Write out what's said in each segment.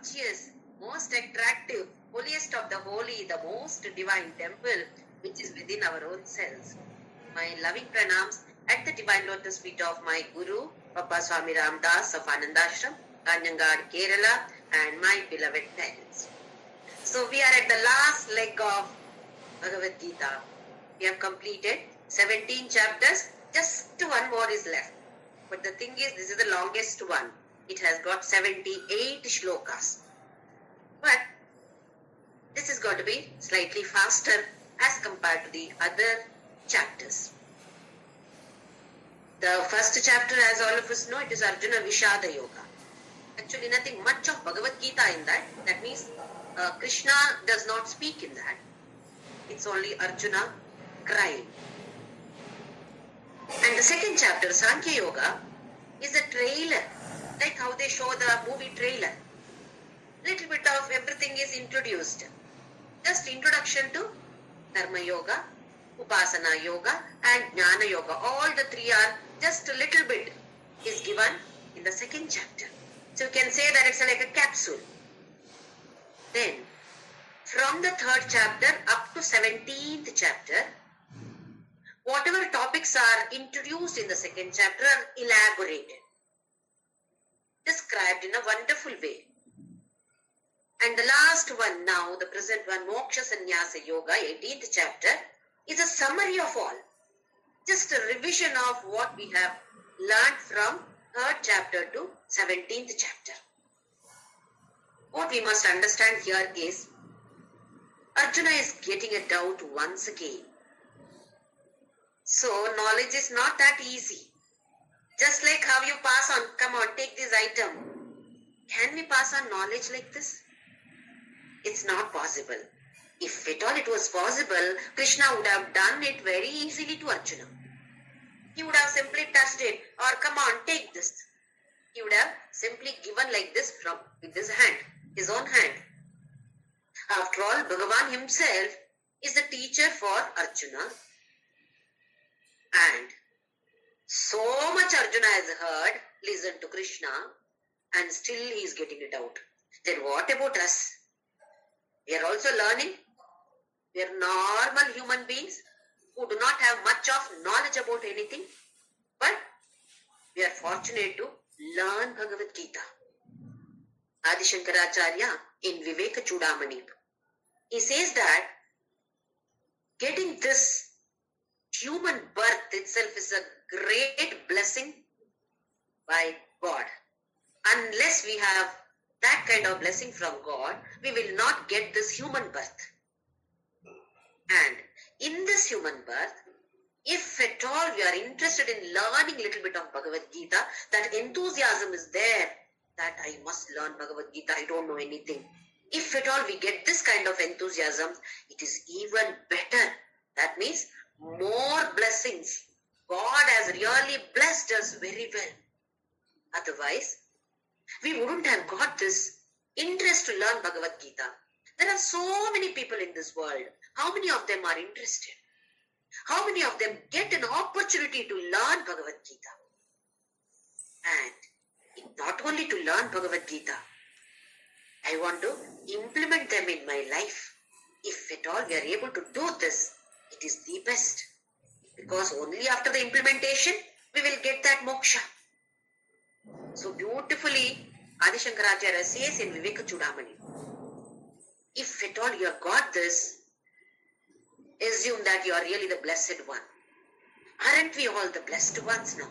gorgeous, most attractive, holiest of the holy, the most divine temple which is within our own selves. My loving pranams at the divine lotus feet of my Guru, Papa Swami Ramdas of Anandashram, Kanjangad, Kerala, and my beloved parents. So we are at the last leg of Bhagavad Gita. We have completed 17 chapters, just one more is left. But the thing is, this is the longest one. It has got 78 shlokas. But this is going to be slightly faster as compared to the other chapters. The first chapter, as all of us know, it is Arjuna Vishada Yoga. Actually, nothing much of Bhagavad Gita in that. That means Krishna does not speak in that. It's only Arjuna crying. And the second chapter, Sankhya Yoga, is a trailer, like how they show the movie trailer. Little bit of everything is introduced. Just introduction to Dharma Yoga, Upasana Yoga and Jnana Yoga. All the three are just a little bit is given in the second chapter. So you can say that it's like a capsule. Then from the third chapter up to 17th chapter, whatever topics are introduced in the second chapter are elaborated, described in a wonderful way. And the last one now, the present one, Moksha Sannyasa Yoga, 18th chapter, is a summary of all. Just a revision of what we have learned from 3rd chapter to 17th chapter. What we must understand here is, Arjuna is getting a doubt once again. So knowledge is not that easy. Just like how you pass on, come on, take this item. Can we pass on knowledge like this? It's not possible. If at all it was possible, Krishna would have done it very easily to Arjuna. He would have simply touched it, or come on, take this. He would have simply given like this from with his hand, his own hand. After all, Bhagavan himself is the teacher for Arjuna. And so much Arjuna has heard, listened to Krishna, and still he is getting it out. Then what about us? We are also learning. We are normal human beings who do not have much of knowledge about anything. But we are fortunate to learn Bhagavad Gita. Adi Shankaracharya in Viveka Chudamani, he says that getting this human birth itself is a great blessing by God. Unless we have that kind of blessing from God, we will not get this human birth. And in this human birth, if at all we are interested in learning a little bit of Bhagavad Gita, that enthusiasm is there, that I must learn Bhagavad Gita, I don't know anything. If at all we get this kind of enthusiasm, it is even better. That means more blessings. God has really blessed us very well. Otherwise, we wouldn't have got this interest to learn Bhagavad Gita. There are so many people in this world. How many of them are interested? How many of them get an opportunity to learn Bhagavad Gita? And not only to learn Bhagavad Gita, I want to implement them in my life. If at all we are able to do this, it is the best. Because only after the implementation, we will get that moksha. So beautifully, Adi Shankaracharya says in Viveka Chudamani, if at all you have got this, assume that you are really the blessed one. Aren't we all the blessed ones now?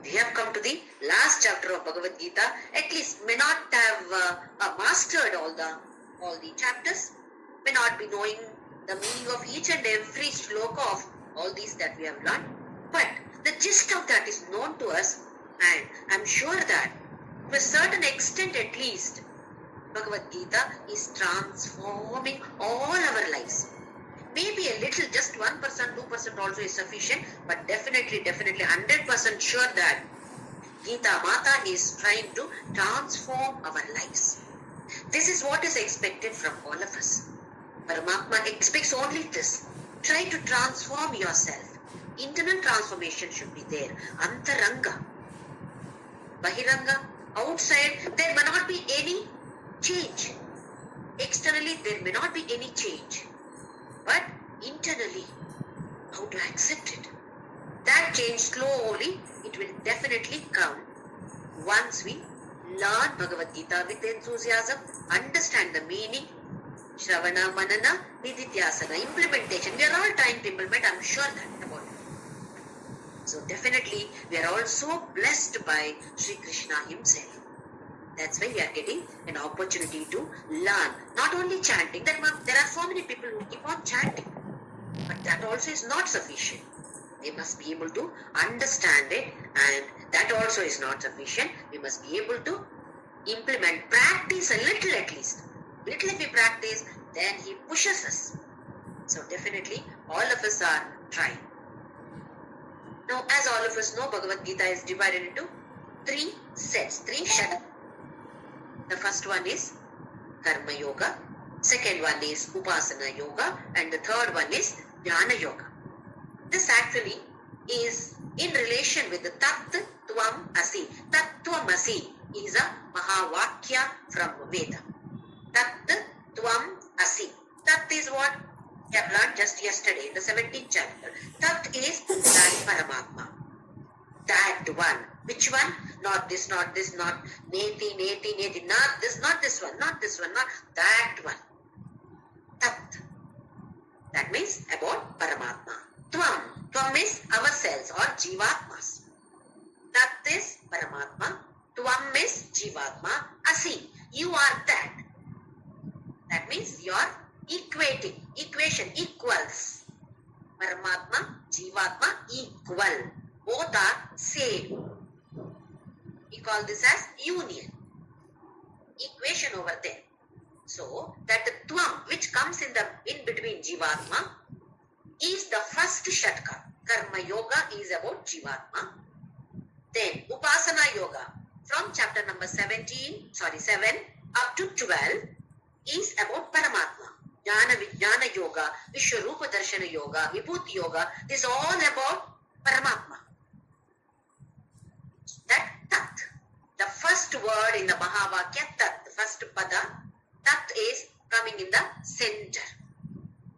We have come to the last chapter of Bhagavad Gita. At least may not have mastered all the chapters, may not be knowing the meaning of each and every shloka of all these that we have learned. But the gist of that is known to us, and I'm sure that to a certain extent at least, Bhagavad Gita is transforming all our lives. Maybe a little, just 1%, 2% also is sufficient, but definitely 100% sure that Gita Mata is trying to transform our lives. This is what is expected from all of us. Paramatma expects only this. Try to transform yourself. Internal transformation should be there. Antaranga. Bahiranga, Outside, there may not be any change. Externally, there may not be any change. But internally, how to accept it? That change slowly, it will definitely come once we learn Bhagavad Gita with enthusiasm, understand the meaning, Shravana, Manana, Nididhyasana, implementation. We are all trying to implement, I'm sure that about it. So definitely, we are also blessed by Sri Krishna himself. That's why we are getting an opportunity to learn. Not only chanting, there are so many people who keep on chanting. But that also is not sufficient. They must be able to understand it, and that also is not sufficient. We must be able to implement, practice a little at least. Little if we practice, then he pushes us. So definitely all of us are trying. Now, as all of us know, Bhagavad Gita is divided into 3 sets, 3 shaktas. The first one is Karma Yoga, second one is Upasana Yoga, and the third one is Jnana Yoga. This actually is in relation with the Tat Tvam Asi. Tat Tvam Asi is a Mahavakya from Veda. Tat Tvam Asi. Tat is what? We have learned just yesterday in the 17th chapter. Tat is that Paramatma. That one. Which one? Not this, not this, not Neti, Neti, Neti. Not this one, not this one, not that one. Tat. That means about Paramatma. Tvam. Tvam is ourselves or Jivatmas. Tat is Paramatma. Tvam is Jivatma. Asi. You are that. That means you are equating. Equation equals. Paramatma, Jivatma equal. Both are same. We call this as union. Equation over there. So that the Tvam which comes in between Jivatma is the first shatka. Karma Yoga is about Jivatma. Then Upasana Yoga from chapter number 7 up to 12 is about Paramatma. Jnana Vijnana Yoga, Vishwarupa Darshana Yoga, Vibhuti Yoga, this is all about Paramatma. That Tat, the first word in the Mahavakya, Tat, the first pada, Tat is coming in the center.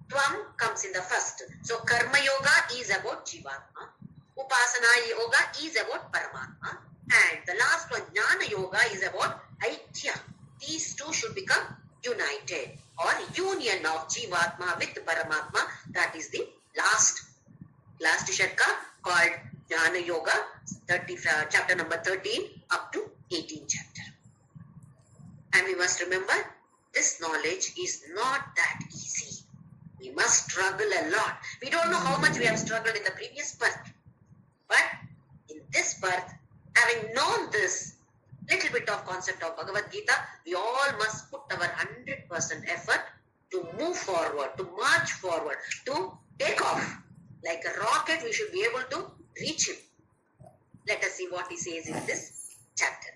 Tvam comes in the first. So Karma Yoga is about Jivatma. Upasana Yoga is about Paramatma. And the last one, Jnana Yoga, is about Aikya. These two should become united or union of Jivatma with Paramatma. That is the last shatka called Jnana Yoga, chapter number 13 up to 18th chapter. And we must remember, this knowledge is not that easy. We must struggle a lot. We don't know how much we have struggled in the previous birth. But in this birth, having known this little bit of concept of Bhagavad Gita, we all must put our 100% effort to move forward, to march forward, to take off. Like a rocket, we should be able to reach him. Let us see what he says in this chapter.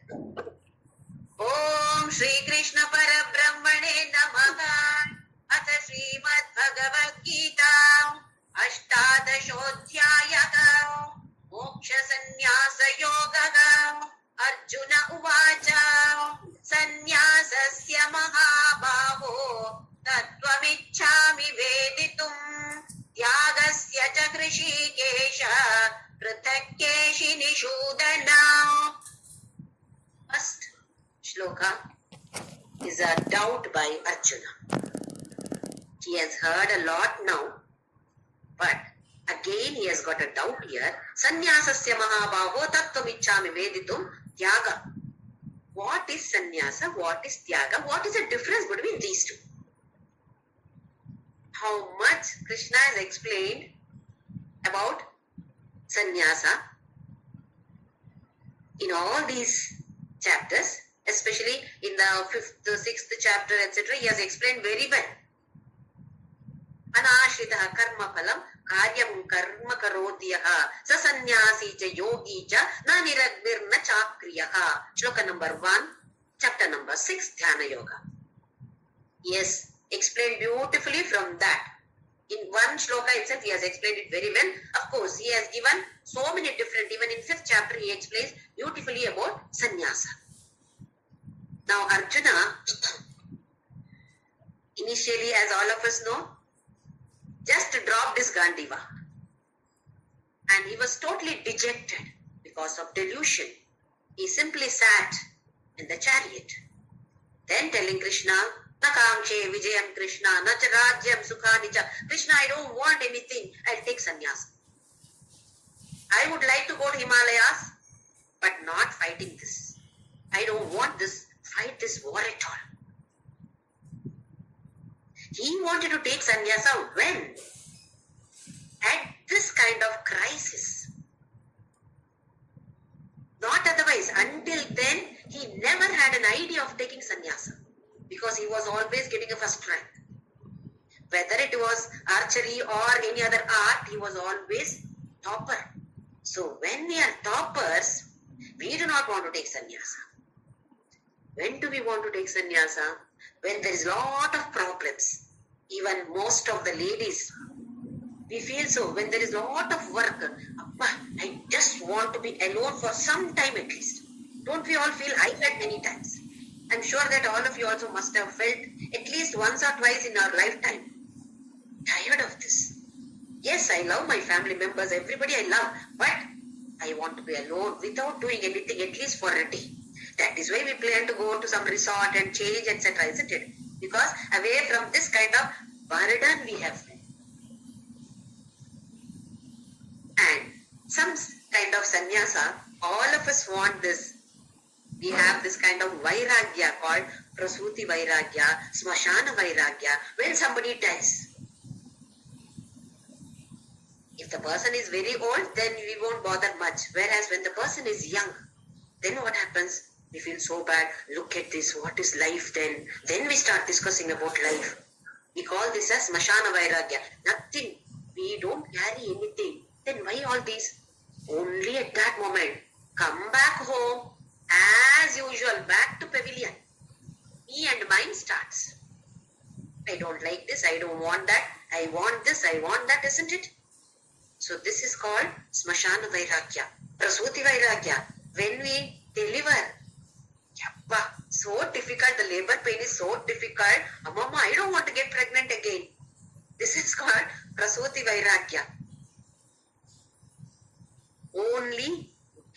Om Shri Krishna Parabrahmane Namaha. Atha Srimad Bhagavad Gita Ashtadashodhyayah Moksha Sannyasa Yoga Arjuna Uvacha Sannyasasya Mahabhavo Tattvamichhami Veditum Tyagasya cha Krishikesha Prathakkeshi Nishudana. First shloka is a doubt by Arjuna. He has heard a lot now, but again he has got a doubt here. Sannyasasya Mahabhavo Tattvamichhami Veditum Tyaga. What is sannyasa? What is tyaga? What is the difference between these two? How much Krishna has explained about sannyasa in all these chapters, especially in the 5th, 6th chapter, etc. He has explained very well. Anashritaha karma phalam karyam karma karotiyaha sasannyasi cha yogi cha na niragmirna chakriyaha. Shloka number 1, chapter number 6, Dhyana Yoga. Yes, explained beautifully from that. In one shloka itself, he has explained it very well. Of course, he has given so many different, even in 5th chapter, he explains beautifully about sannyasa. Now Arjuna, initially, as all of us know, just dropped his Gandiva. And he was totally dejected because of delusion. He simply sat in the chariot. Then telling Krishna, Na kamche vijayam Krishna, na cha rajyam sukhani cha. Krishna, I don't want anything. I'll take sannyas. I would like to go to Himalayas, but not fighting this. I don't want this, fight this war at all. He wanted to take sannyasa when? At this kind of crisis. Not otherwise. Until then, he never had an idea of taking sannyasa because he was always getting a first rank. Whether it was archery or any other art, he was always topper. So when we are toppers, we do not want to take sannyasa. When do we want to take sannyasa? When there is a lot of problems. Even most of the ladies, we feel so. When there is a lot of work, I just want to be alone for some time at least. Don't we all feel? I felt many times. I'm sure that all of you also must have felt at least once or twice in our lifetime. Tired of this. Yes, I love my family members, everybody I love, but I want to be alone without doing anything at least for a day. That is why we plan to go to some resort and change, etc., isn't it? Because away from this kind of burden we have. And some kind of sannyasa, all of us want this. We have this kind of vairagya called prasuti vairagya, smashana vairagya, when somebody dies. If the person is very old, then we won't bother much. Whereas when the person is young, then what happens? We feel so bad. Look at this. What is life then? Then we start discussing about life. We call this as smashana vairagya. Nothing. We don't carry anything. Then why all these? Only at that moment. Come back home. As usual, back to pavilion. Me and mine starts. I don't like this. I don't want that. I want this. I want that, isn't it? So this is called smashana vairagya. Prasuti vairagya. When we deliver, yappa, so difficult. The labor pain is so difficult. Mama, I don't want to get pregnant again. This is called prasuti vairagya. Only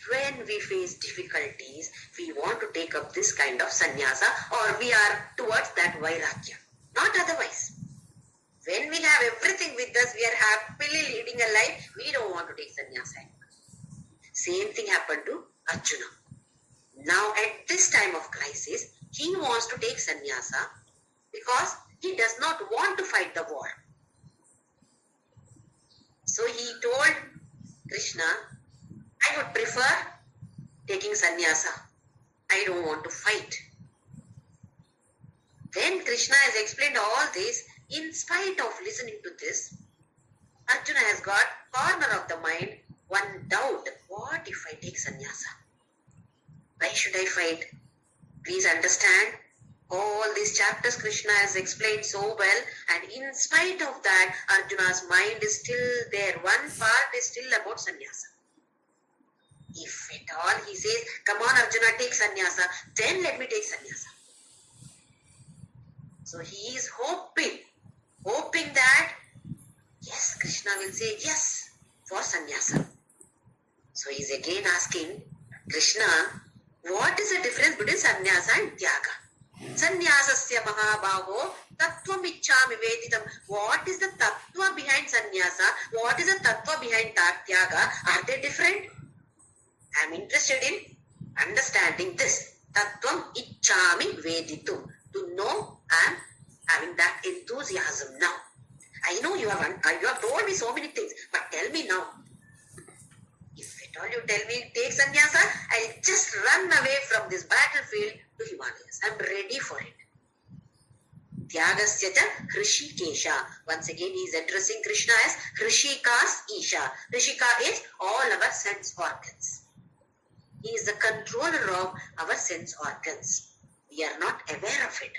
when we face difficulties, we want to take up this kind of sannyasa, or we are towards that vairagya. Not otherwise. When we have everything with us, we are happily leading a life, we don't want to take sannyasa. Same thing happened to Arjuna. Now at this time of crisis, he wants to take sannyasa because he does not want to fight the war. So he told Krishna, I would prefer taking sannyasa. I don't want to fight. Then Krishna has explained all this. In spite of listening to this, Arjuna has got corner of the mind one doubt. What if I take sannyasa? Why should I fight? Please understand, all these chapters Krishna has explained so well, and in spite of that, Arjuna's mind is still there. One part is still about sannyasa. If at all he says, come on Arjuna, take sannyasa, then let me take sannyasa. So he is hoping that, yes, Krishna will say yes for sannyasa. So he is again asking, Krishna, what is the difference between sannyasa and tyaga? Sannyasasya mahabaho tattvam ichchami veditam. What is the tattva behind sannyasa? What is the tattva behind tyaga? Are they different? I am interested in understanding this. Tattvam ichchami veditum. To know, I am having that enthusiasm now. I know you have told me so many things, but tell me now. If at all you tell me take sannyasa, I'll just run away from this battlefield to Himalayas. I'm ready for it. Tyagasya cha Hrishikesha. Once again he is addressing Krishna as Hrishika's Isha. Hrishika is all our sense organs. He is the controller of our sense organs. We are not aware of it.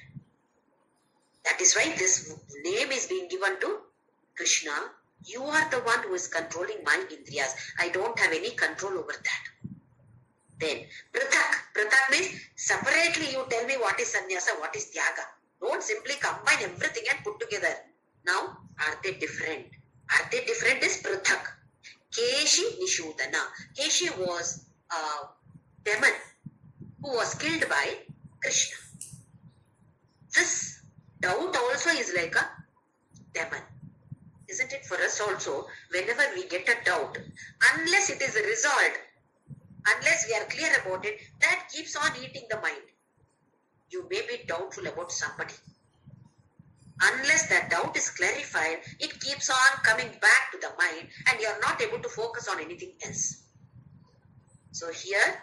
That is why this name is being given to Krishna. You are the one who is controlling my indriyas. I don't have any control over that. Then prathak means separately you tell me what is sannyasa, what is tyaga. Don't simply combine everything and put together. Now, are they different? Are they different is prathak. Keshi Nishudana. Keshi was a demon who was killed by Krishna. This doubt also is like a demon. Isn't it for us also? Whenever we get a doubt, unless it is resolved, unless we are clear about it, that keeps on eating the mind. You may be doubtful about somebody. Unless that doubt is clarified, it keeps on coming back to the mind and you are not able to focus on anything else. So here,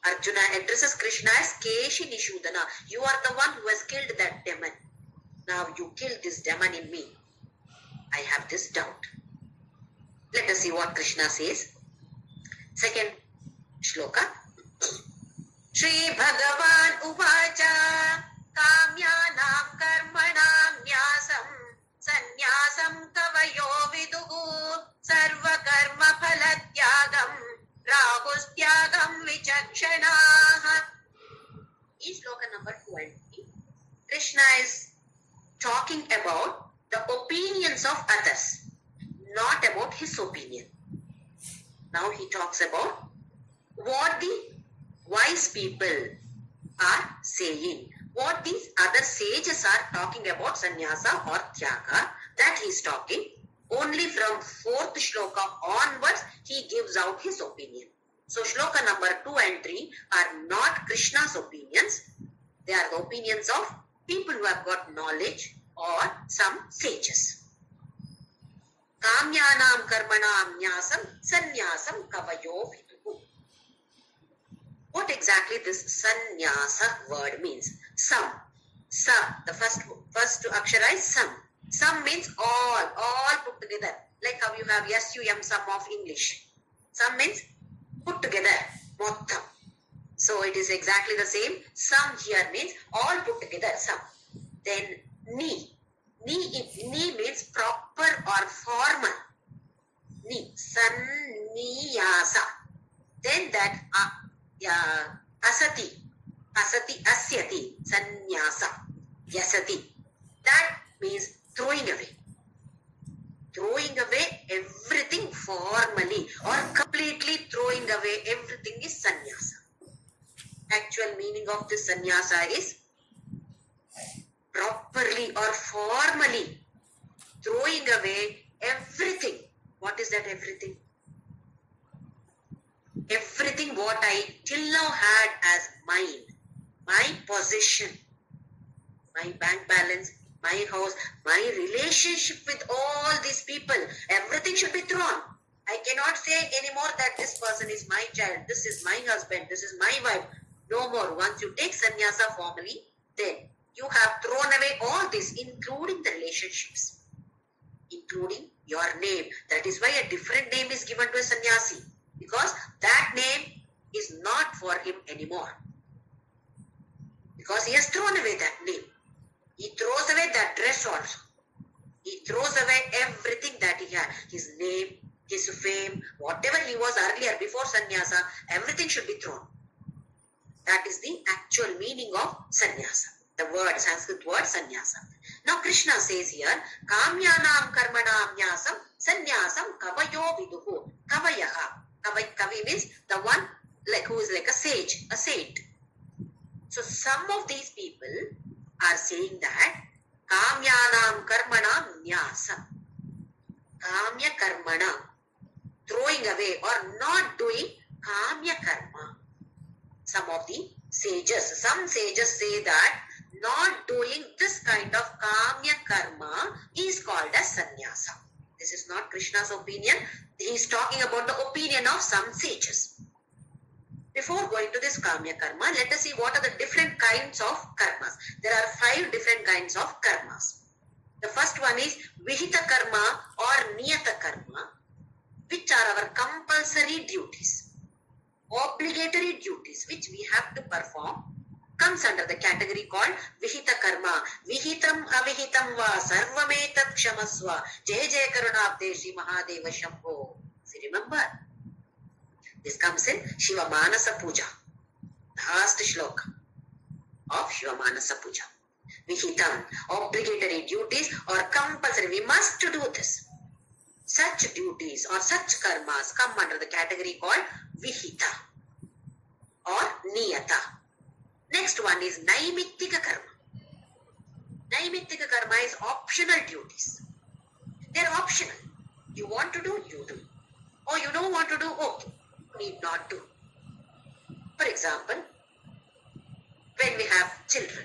Arjuna addresses Krishna as Keshi Nishudana. You are the one who has killed that demon. Now you killed this demon in me. I have this doubt. Let us see what Krishna says. Second Shloka. Shri Bhagavan Uvacha Kamyanam Karmanam Nyasam Sanyasam Kavayo Vidugu Sarva Karma Phalatyagam Rahustyagam Vichakshanaha. In Shloka number 20, Krishna is talking about the opinions of others, not about his opinion. Now he talks about what the wise people are saying, what these other sages are talking about sannyasa or tyaga, that he is talking. Only from 4th shloka onwards, he gives out his opinion. So shloka number 2 and 3 are not Krishna's opinions. They are the opinions of people who have got knowledge or some sages. Kamyanam karmanam nyasam sannyasam kavayo viduhu. What exactly this sannyasa word means? Some. The first akshara is some. Some means all put together. Like how you have SUM, sum of English. Some means put together, mottam. So it is exactly the same. Some here means all put together, some. Then ni. Ni means proper or formal. Ni. Sanniyasa. Then that asati. Asati, asyati. Sannyasa. Yasati. That means throwing away. Throwing away everything formally or completely throwing away everything is sannyasa. Actual meaning of this sannyasa is properly or formally throwing away everything. What is that everything? Everything what I till now had as mine, my possession, my bank balance, my house, my relationship with all these people, everything should be thrown. I cannot say anymore that this person is my child, this is my husband, this is my wife. No more. Once you take sannyasa formally, then you have thrown away all this, including the relationships, including your name. That is why a different name is given to a sannyasi, because that name is not for him anymore. Because he has thrown away that name. He throws away that dress also. He throws away everything that he had. His name, his fame, whatever he was earlier before sannyasa, everything should be thrown. That is the actual meaning of sannyasa. The word, Sanskrit word sannyasa. Now Krishna says here, Kamyanam karmanam nyasam sannyasam kavayo viduhu. Kavayaha. Kavi means the one like who is like a sage, a saint. So some of these people are saying that Kamyanam karmanam nyasam. Kamya karmana. Throwing away or not doing kamya karma. Some of the sages, some sages say that not doing this kind of kamya karma is called as sannyasa. This is not Krishna's opinion. He is talking about the opinion of some sages. Before going to this kamya karma, let us see what are the different kinds of karmas. There are 5 different kinds of karmas. The first one is vihita karma or niyata karma, which are our compulsory duties. Obligatory duties which we have to perform comes under the category called Vihita Karma. Vihitam avihitam va sarvametat kshamasva jai jai karunabde Shri Mahadeva Shambho. If you remember, This comes in Shiva Manasa Puja, last shloka of Shiva Manasa Puja. Vihitam, obligatory duties or compulsory. We must do this. Such duties or such karmas come under the category called Vihita or Niyata. Next one is Naimittika Karma. Naimittika Karma is optional duties. They are optional. You want to do, you do. Or you don't want to do, okay. Need not do. For example, when we have children,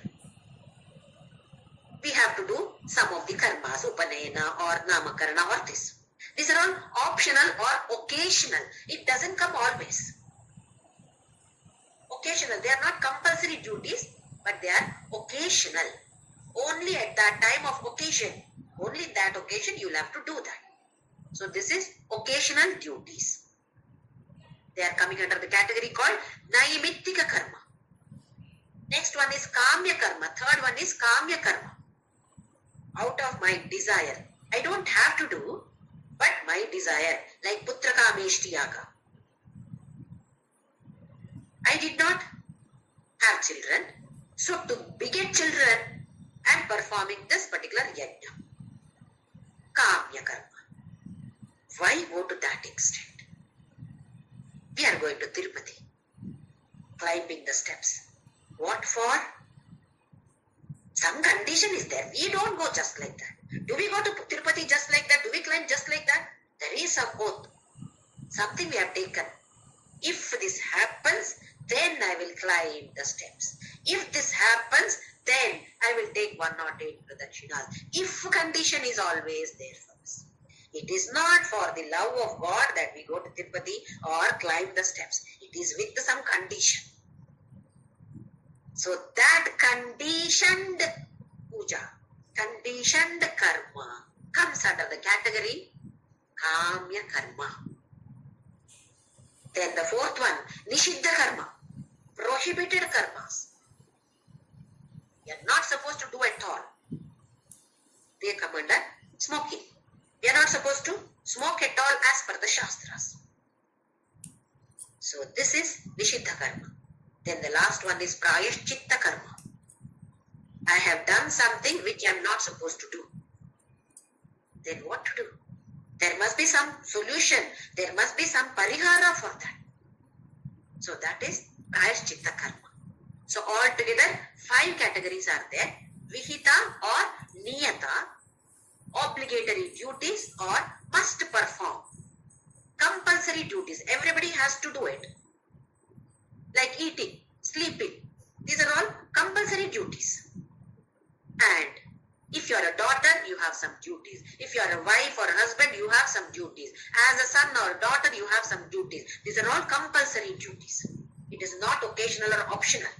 we have to do some of the karmas, upanayana or namakarana or this. These are all optional or occasional. It doesn't come always. Occasional. They are not compulsory duties, but they are occasional. Only at that time of occasion. Only in that occasion you will have to do that. So this is occasional duties. They are coming under the category called Naimittika Karma. Next one is Kamya Karma. Third one is Kamya Karma. Out of my desire. I don't have to do, but my desire. Like Putra Kameshti Yaga. I did not have children. So to beget children, I am performing this particular yajna. Kamya Karma. Why go to that extent? We are going to Tirupati. Climbing the steps. What for? Some condition is there. We don't go just like that. Do we go to Tirupati just like that? Do we climb just like that? There is some oath. Something we have taken. If this happens, then I will climb the steps. If this happens, then I will take 108 Pradakshinas. If condition is always there for us. It is not for the love of God that we go to Tirupati or climb the steps. It is with some condition. So that conditioned puja, conditioned karma comes under the category Kamya Karma. Then the fourth one, Nishiddha Karma, prohibited karmas. We are not supposed to do at all. They come under smoking. We are not supposed to smoke at all as per the Shastras. So this is Nishiddha Karma. Then the last one is Prayashchitta Karma. I have done something which I am not supposed to do. Then what to do? There must be some solution. There must be some parihara for that. So that is Prayashchitta Karma. So altogether 5 categories are there. Vihita or Niyata, obligatory duties or must perform. Compulsory duties. Everybody has to do it. Like eating, sleeping. These are all compulsory duties. And if you are a daughter, you have some duties. If you are a wife or a husband, you have some duties. As a son or a daughter, you have some duties. These are all compulsory duties. It is not occasional or optional.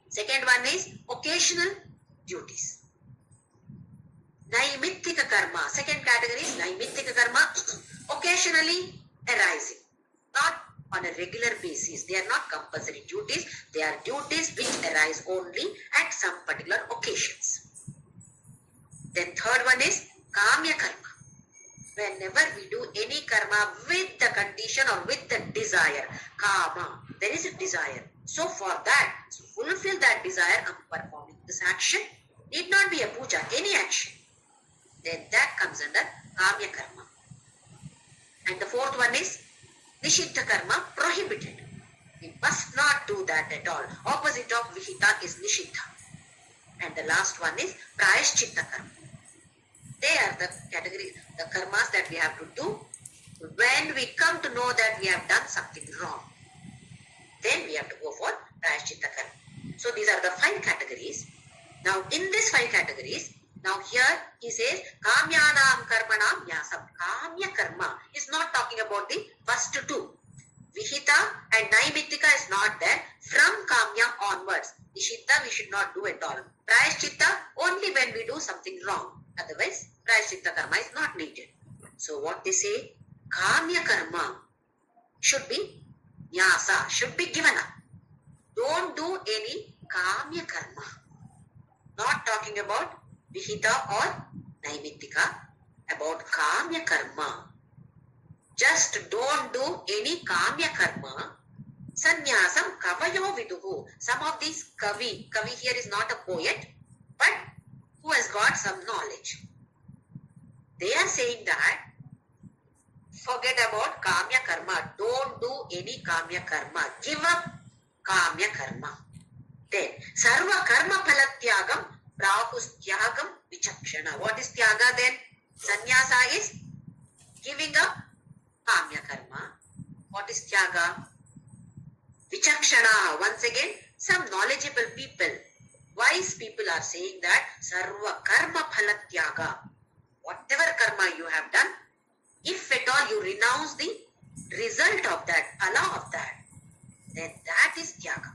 Second one is occasional duties. Naimittika Karma. Second category is Naimittika Karma, occasionally arising. Not on a regular basis. They are not compulsory duties. They are duties which arise only at some particular occasions. Then third one is Kamya Karma. Whenever we do any karma with the condition or with the desire, Kama, there is a desire. So for that, to fulfill that desire, I am performing this action. Need not be a puja, any action. Then that comes under Kamya Karma. And the fourth one is Nishiddha Karma, prohibited. We must not do that at all. Opposite of Vihita is Nishiddha. And the last one is Prayashchitta Karma. They are the categories, the karmas that we have to do when we come to know that we have done something wrong. Then we have to go for Prayashchitta Karma. So these are the 5 categories. Now in these 5 categories, now here he says Kamyanam Karmanam Nyasam. Kamya Karma is not talking about the first 2. Vihita and Naimittika is not there. From Kamya onwards, Nishiddha we should not do at all. Prayashchitta only when we do something wrong. Otherwise, Prayashchitta Karma is not needed. So what they say, Kamya Karma should be Nyasa, should be given up. Don't do any Kamya Karma. Not talking about Vihita or Naimittika, about Kamya Karma. Just don't do any kamya karma. Sannyasam kavayo viduhu. Some of these kavi here is not a poet, but who has got some knowledge. They are saying that forget about kamya karma. Don't do any kamya karma. Give up kamya karma. Then sarva karma phalatyagam prahustyagam vichakshana. What is tyaga then? Sannyasa is giving up kamya karma. What is tyaga? Vichakshana. Once again, some knowledgeable people, wise people are saying that sarva karma phalatyaga. Whatever karma you have done, if at all you renounce the result of that, phala of that, then that is tyaga.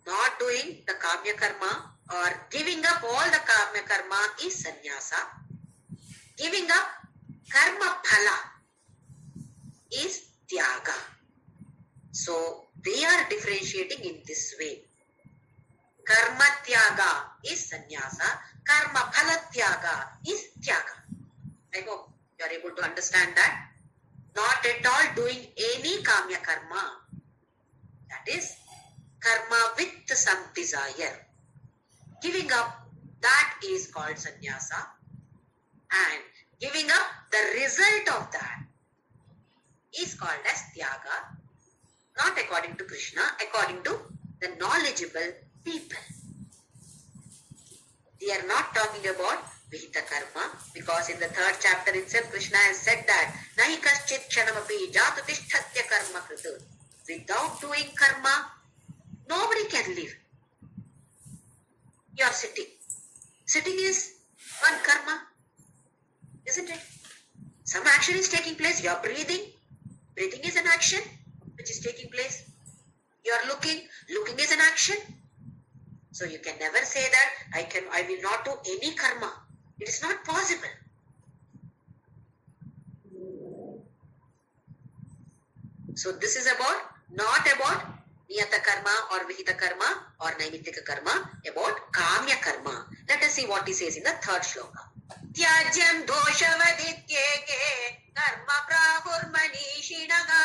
Not doing the kamya karma or giving up all the kamya karma is sannyasa. Giving up karma phala is tyaga. So they are differentiating in this way. Karma tyaga is sannyasa. Karma phala tyaga is tyaga. I hope you are able to understand that. Not at all doing any kamya karma. That is karma with some desire. Giving up, that is called sannyasa. And giving up the result of that is called as tyaga. Not according to Krishna, according to the knowledgeable people. We are not talking about Vihita karma, because in the 3rd chapter itself Krishna has said that Nahi kaschit kshanamapi jatu tishthatya karma kritu. Without doing karma, nobody can live. You are sitting. Sitting is one karma, isn't it? Some action is taking place. You are breathing. Breathing is an action which is taking place. You are looking. Looking is an action. So you can never say that I will not do any karma. It is not possible. So this is not about niyata karma or vihita karma or naimittika karma, about kamya karma. Let us see what he says in the 3rd shloka. Tyajyam doshavadityeke karma prahurmanishinaga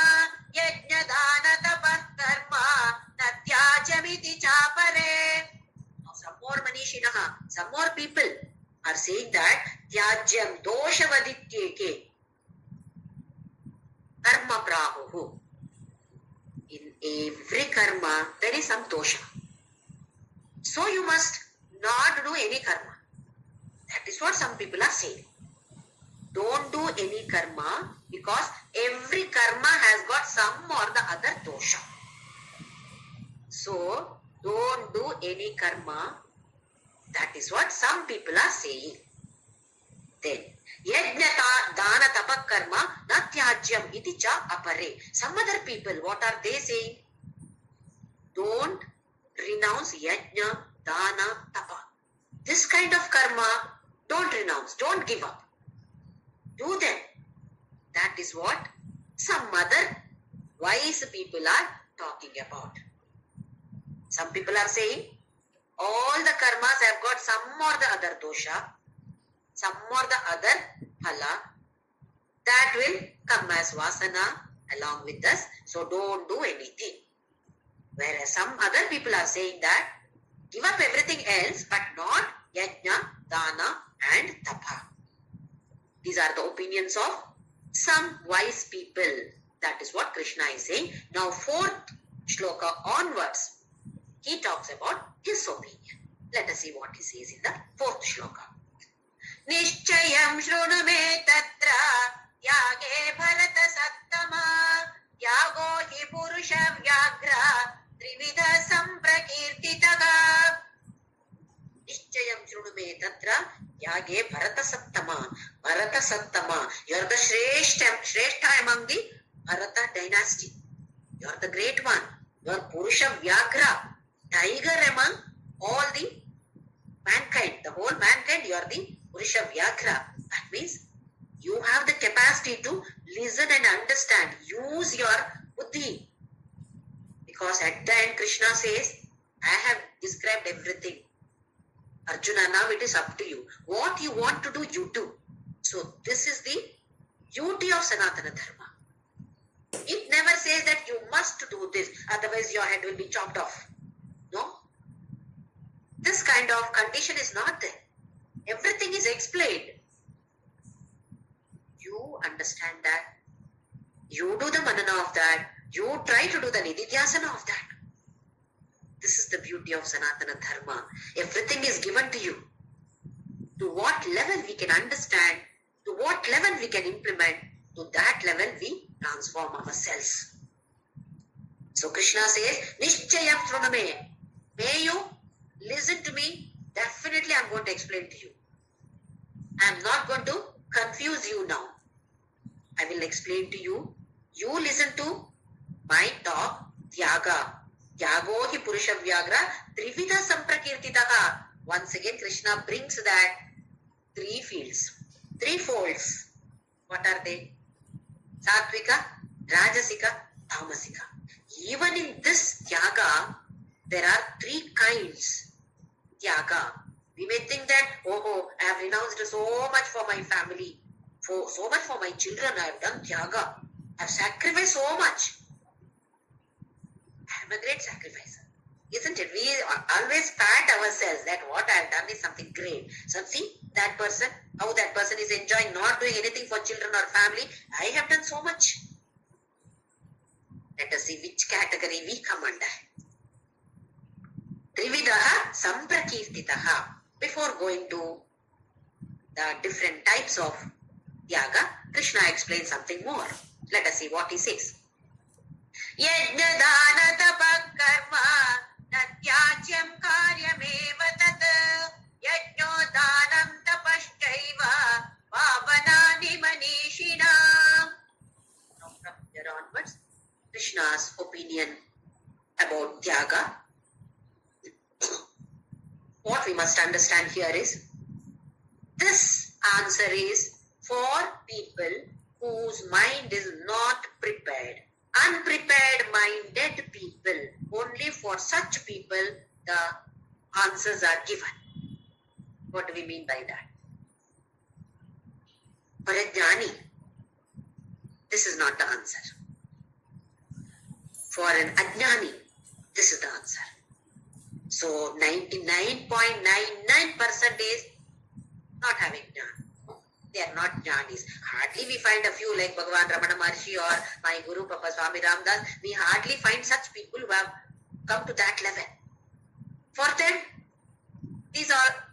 yajnadana tapas karma natyajamiti chapare. Now some more manishinaha, some more people are saying that tyajyam doshavadityeke karma prahuhu. In every karma, there is some dosha. So you must not do any karma. That is what some people are saying. Don't do any karma because every karma has got some or the other dosha. So don't do any karma. That is what some people are saying. Then yajna dana tapak karma natyajyam iti cha apare. Some other people, what are they saying? Don't renounce yajna, dana, tapa. This kind of karma, don't renounce, don't give up. Do them. That is what some other wise people are talking about. Some people are saying all the karmas have got some or the other dosha, some or the other phala that will come as vasana along with us. So don't do anything. Whereas some other people are saying that give up everything else but not yajna, dana and tapa. These are the opinions of some wise people. That is what Krishna is saying. Now 4th shloka onwards, he talks about his opinion. Let us see what he says in the 4th shloka. Nishchayam shrunu me tatra yage bharata sattama yago hi purusha vyagra trividha samprakirtitaga. Nishchayam shrunu me tatra yage bharata sattama. Bharata sattama. You are the Shrestha among the Bharata dynasty. You are the great one. You are Purusha Vyagra, tiger among all the mankind. The whole mankind, you are the Purusha Vyagra. That means you have the capacity to listen and understand. Use your buddhi. Because at the end Krishna says, I have described everything. Arjuna, now it is up to you. What you want to do, you do. So this is the beauty of Sanatana Dharma. It never says that you must do this, otherwise your head will be chopped off. No. This kind of condition is not there. Everything is explained. You understand that. You do the manana of that. You try to do the nididhyasana of that. This is the beauty of Sanatana Dharma. Everything is given to you. To what level we can understand, to what level we can implement, to that level we transform ourselves. So Krishna says, Nishchayam Shruname. May you listen to me. Definitely I am going to explain to you. I am not going to confuse you now. I will explain to you. You listen to my talk, Tyaga. Tyago hi Purusha Vyagra Trivida Samprakirtitaha. Once again, Krishna brings that three fields, three folds. What are they? Satvika, Rajasika, Tamasika. Even in this Tyaga, there are three kinds. Tyaga. We may think that, oh, I have renounced so much for my family, so much for my children. I have done Tyaga. I have sacrificed so much. I am a great sacrificer. Isn't it? We always pat ourselves that what I have done is something great. So see, that person, how that person is enjoying not doing anything for children or family. I have done so much. Let us see which category we come under. Trividaha Samprakirtitaha. Before going to the different types of Tyaga, Krishna explains something more. Let us see what he says. Yajna dana tapa karma natyajyam karyameva tat yajno danam tapaschaiva pavanani manishinam. Now from here onwards, Krishna's opinion about Tyaga. What we must understand here is, this answer is for people whose mind is not prepared. Unprepared minded people. Only for such people the answers are given. What do we mean by that? For a jnani, this is not the answer. For an ajnani, this is the answer. So 99.99% is not having jnana. They are not jnanis. Hardly we find a few like Bhagavan Ramana Maharshi or my Guru Papa Swami Ramdas. We hardly find such people who have come to that level. For them, these are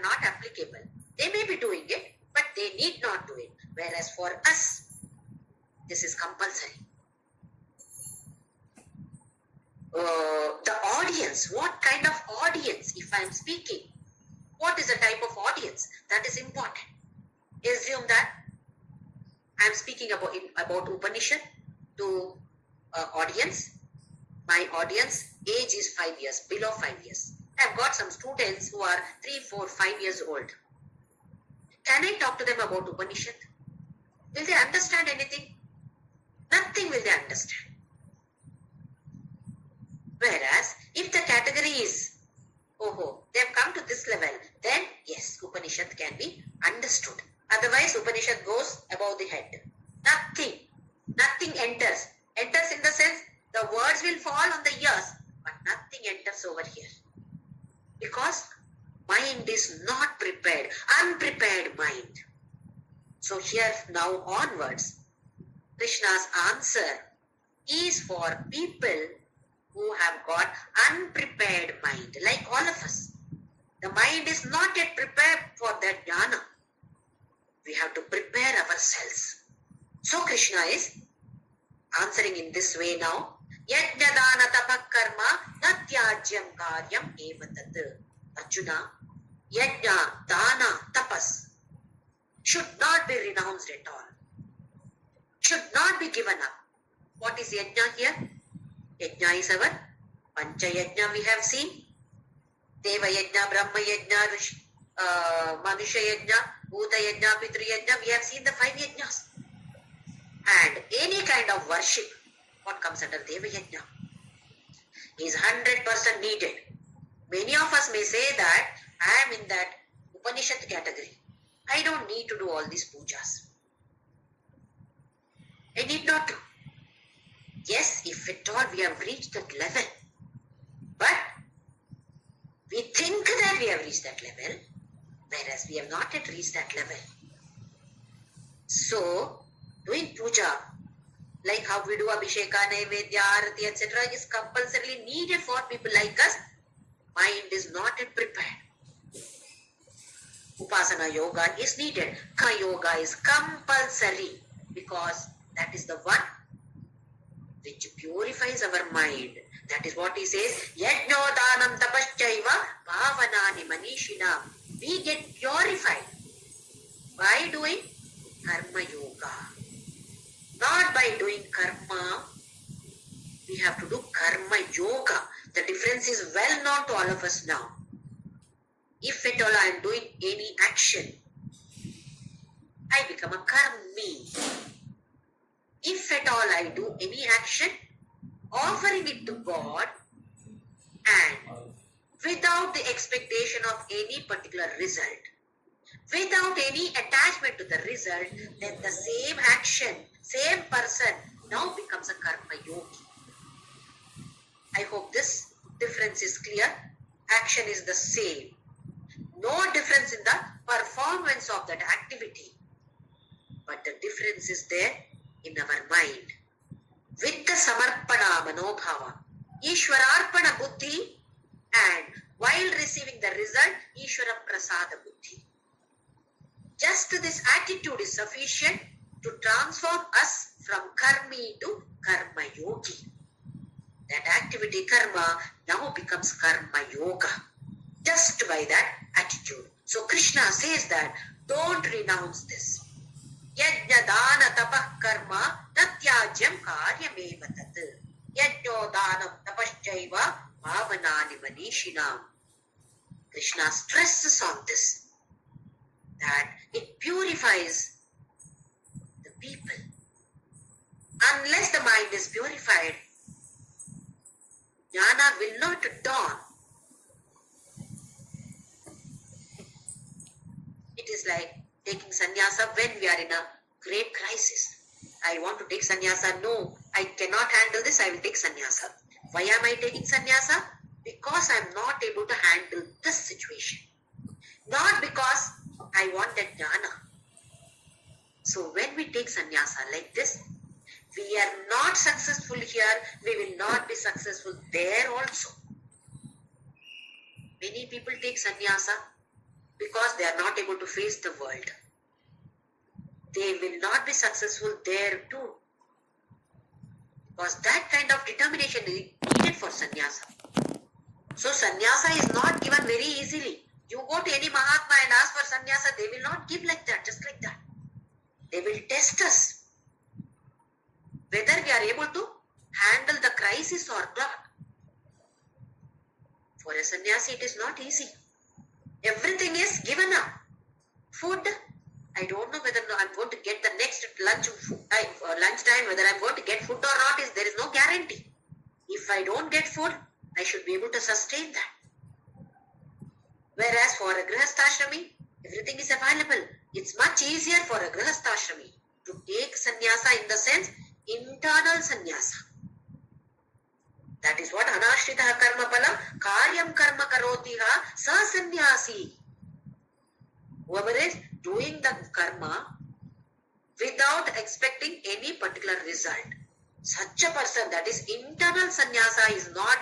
not applicable. They may be doing it, but they need not do it. Whereas for us, this is compulsory. The audience, what kind of audience, if I am speaking, what is the type of audience? That is important. Assume that I am speaking about Upanishad to audience. My audience age is 5 years, below 5 years. I have got some students who are 3, 4, 5 years old. Can I talk to them about Upanishad? Will they understand anything? Nothing will they understand. Whereas, if the category is, they have come to this level, then yes, Upanishad can be understood. Otherwise, Upanishad goes above the head. Nothing enters. Enters in the sense, the words will fall on the ears, but nothing enters over here. Because mind is not prepared, unprepared mind. So here now onwards, Krishna's answer is for people who have got unprepared mind, like all of us. The mind is not yet prepared for that jnana. We have to prepare ourselves. So Krishna is answering in this way now. Yajna dana tapakarma natyajyam karyam evatat. Arjuna, yajna, dana, tapas should not be renounced at all. Should not be given up. What is yajna here? Yajna is our Pancha Yajna we have seen. Deva Yajna, Brahma Yajna, Manusha Yajna, Bhuta Yajna, Pitru Yajna. We have seen the 5 Yajnas. And any kind of worship, what comes under Deva Yajna, is 100% needed. Many of us may say that I am in that Upanishad category. I don't need to do all these pujas. I need not to. Yes, if at all we have reached that level, but we think that we have reached that level, whereas we have not yet reached that level. So, doing puja, like how we do Abhisheka, Naivedya, Arati, etc., is compulsorily needed for people like us. Mind is not yet prepared. Upasana yoga is needed. Karma yoga is compulsory because that is the one which purifies our mind. That is what he says, Yajnodanam tapaschaiva bhavanani manishina. We get purified by doing karma yoga. Not by doing karma. We have to do karma yoga. The difference is well known to all of us now. If at all I am doing any action, I become a karmi. If at all I do any action, offering it to God and without the expectation of any particular result, without any attachment to the result, then the same action, same person now becomes a karma yogi. I hope this difference is clear. Action is the same. No difference in the performance of that activity. But the difference is there in our mind. With the samarpana manobhava, Ishwararpana buddhi, and while receiving the result, Ishwara prasada buddhi. Just this attitude is sufficient to transform us from karmi to karma yogi. That activity karma now becomes karma yoga. Just by that attitude. So Krishna says that don't renounce this. Yajna dana tapah karma tatyajyam karyameva tat. Yajno danam tapaschaiva bhavanani manishinam. Krishna stresses on this, that it purifies the people. Unless the mind is purified, jnana will not dawn. It is like taking sannyasa when we are in a great crisis. I want to take sannyasa. No, I cannot handle this. I will take sannyasa. Why am I taking sannyasa? Because I am not able to handle this situation. Not because I want that jnana. So when we take sannyasa like this, we are not successful here. We will not be successful there also. Many people take sannyasa because they are not able to face the world. They will not be successful there too. Because that kind of determination is needed for sannyasa. So sannyasa is not given very easily. You go to any Mahatma and ask for sannyasa, they will not give like that, just like that. They will test us whether we are able to handle the crisis or not. For a sannyasi, it is not easy. Everything is given up. Food, I don't know whether I'm going to get the next lunchtime, whether I'm going to get food or not, there is no guarantee. If I don't get food, I should be able to sustain that. Whereas for a grihastha-ashrami, everything is available. It's much easier for a grihastha-ashrami to take sannyasa in the sense, internal sannyasa. That is what anashritaha karma palam karyam karma karotiha sa sannyasi. Whoever is doing the karma without expecting any particular result, such a person, that is internal sannyasa, is not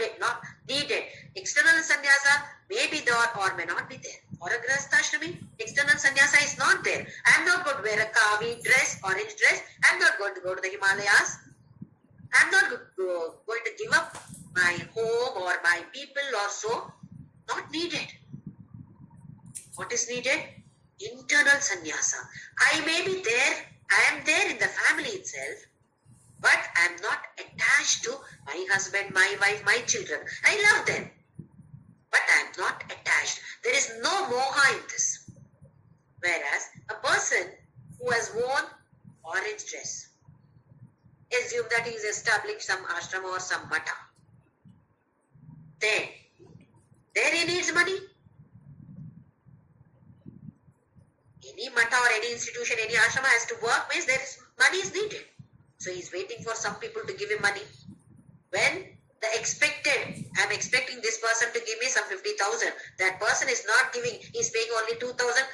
needed. External sannyasa may be there or may not be there. For a grihastha-ashrami, external sannyasa is not there. I am not going to wear a kavi dress, orange dress. I am not going to go to the Himalayas. I am not going to give up my home or my people or so. Not needed. What is needed? Internal sannyasa. I may be there. I am there in the family itself. But I am not attached to my husband, my wife, my children. I love them. But I am not attached. There is no moha in this. Whereas a person who has worn orange dress, assume that he is establishing some ashrama or some mata. Then, there he needs money. Any mata or any institution, any ashrama has to work, means there is money is needed. So he's waiting for some people to give him money. When the expected, I'm expecting this person to give me some 50,000. That person is not giving, he's paying only 2,000.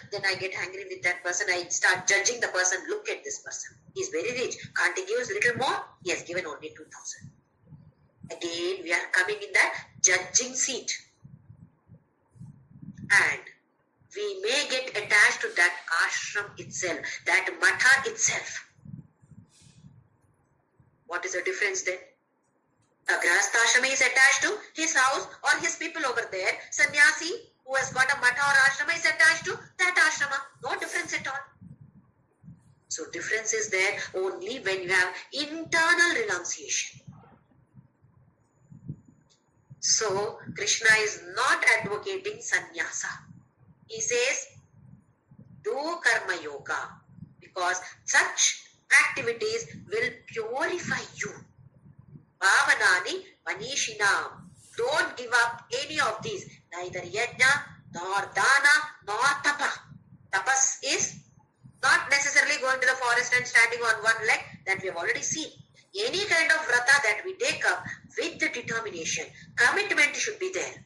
Then I get angry with that person. I start judging the person. Look at this person. He's very rich. Can't he give us a little more? He has given only 2,000. Again, we are coming in that judging seat. And we may get attached to that ashram itself, that matha itself. What is the difference then? A grahasthashrama is attached to his house or his people over there. Sannyasi who has got a matha or ashrama is attached to that ashrama. No difference at all. So difference is there only when you have internal renunciation. So Krishna is not advocating sannyasa. He says, do karma yoga, because such activities will purify you. Bhavanani manishinam. Don't give up any of these. Neither yajna, nor dana, nor tapa. Tapas is not necessarily going to the forest and standing on one leg, that we have already seen. Any kind of vrata that we take up with the determination, commitment should be there.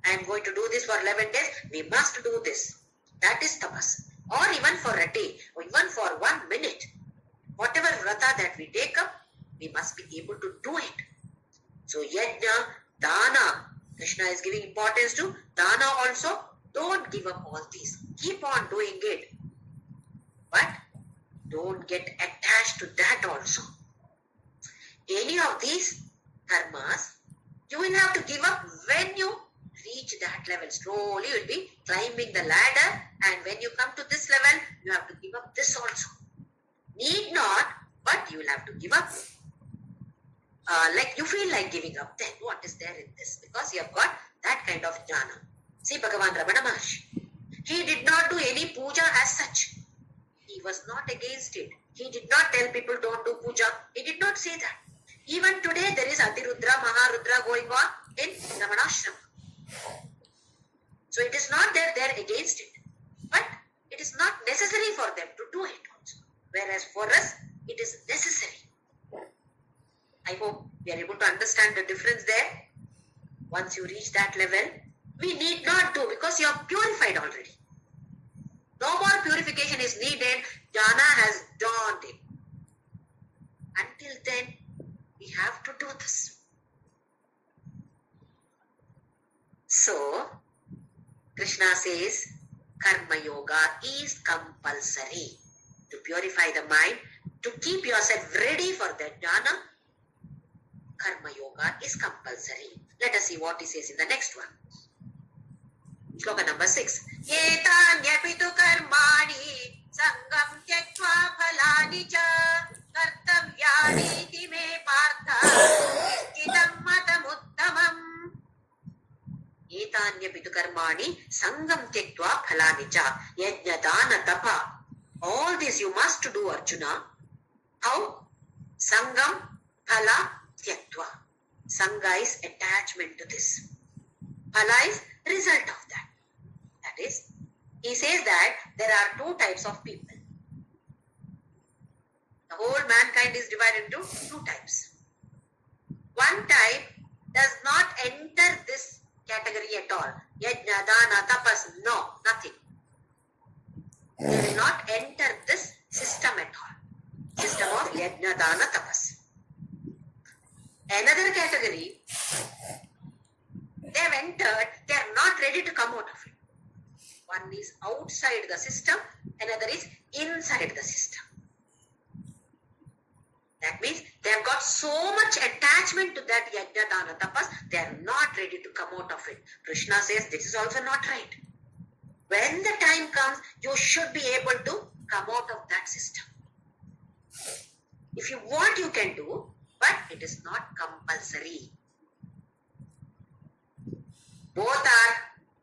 I am going to do this for 11 days. We must do this. That is tapas. Or even for a day, or even for 1 minute. Whatever vrata that we take up, we must be able to do it. So yajna, dana. Krishna is giving importance to dana also. Don't give up all these. Keep on doing it. But don't get attached to that also. Any of these karmas, you will have to give up when you reach that level. Slowly you will be climbing the ladder, and when you come to this level, you have to give up this also. Need not, but you will have to give up. Like you feel like giving up, then what is there in this? Because you have got that kind of jnana. See Bhagavan Ramana Maharshi. He did not do any puja as such. He was not against it. He did not tell people don't do puja. He did not say that. Even today there is Atirudra, Maharudra going on in Ramanashram. So it is not that they are against it. But it is not necessary for them to do it also. Whereas for us, it is necessary. I hope we are able to understand the difference there. Once you reach that level, we need not do, because you are purified already. No more purification is needed. Jnana has dawned in. Until then, we have to do this. So, Krishna says, Karma Yoga is compulsory. To purify the mind, to keep yourself ready for that jnana, Karma Yoga is compulsory. Let us see what he says in the next one. Shloka number 6. Etanyapitu karmani sangam tyaktva phalani cha kartavyani iti me partha idam matamuttamam. Etanyapitu karmani sangam tyaktva phalani cha yajna dana tapa. All this you must do, Arjuna. How? Sangam phala tyaktva. Sangha is attachment to this. Phala is result of that. That is, he says that there are two types of people. The whole mankind is divided into two types. One type does not enter this category at all. Yajna, dana, tapas, no, nothing. They will not enter this system at all. System of yajna, dana, tapas. Another category, they have entered, they are not ready to come out of it. One is outside the system, another is inside the system. That means they have got so much attachment to that yajna, dana, tapas, they are not ready to come out of it. Krishna says this is also not right. When the time comes, you should be able to come out of that system. If you want, you can do, but it is not compulsory. Both are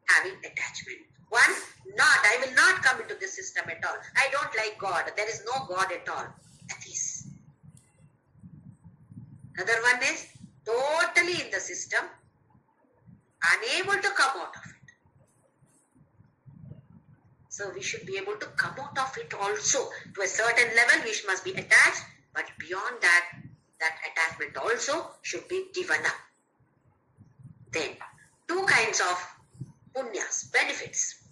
having attachment. One, not, I will not come into this system at all. I don't like God. There is no God at all. Atheist. Another one is totally in the system, unable to come out of it. So we should be able to come out of it also. To a certain level, we must be attached. But beyond that, that attachment also should be given up. Then, two kinds of punyas, benefits.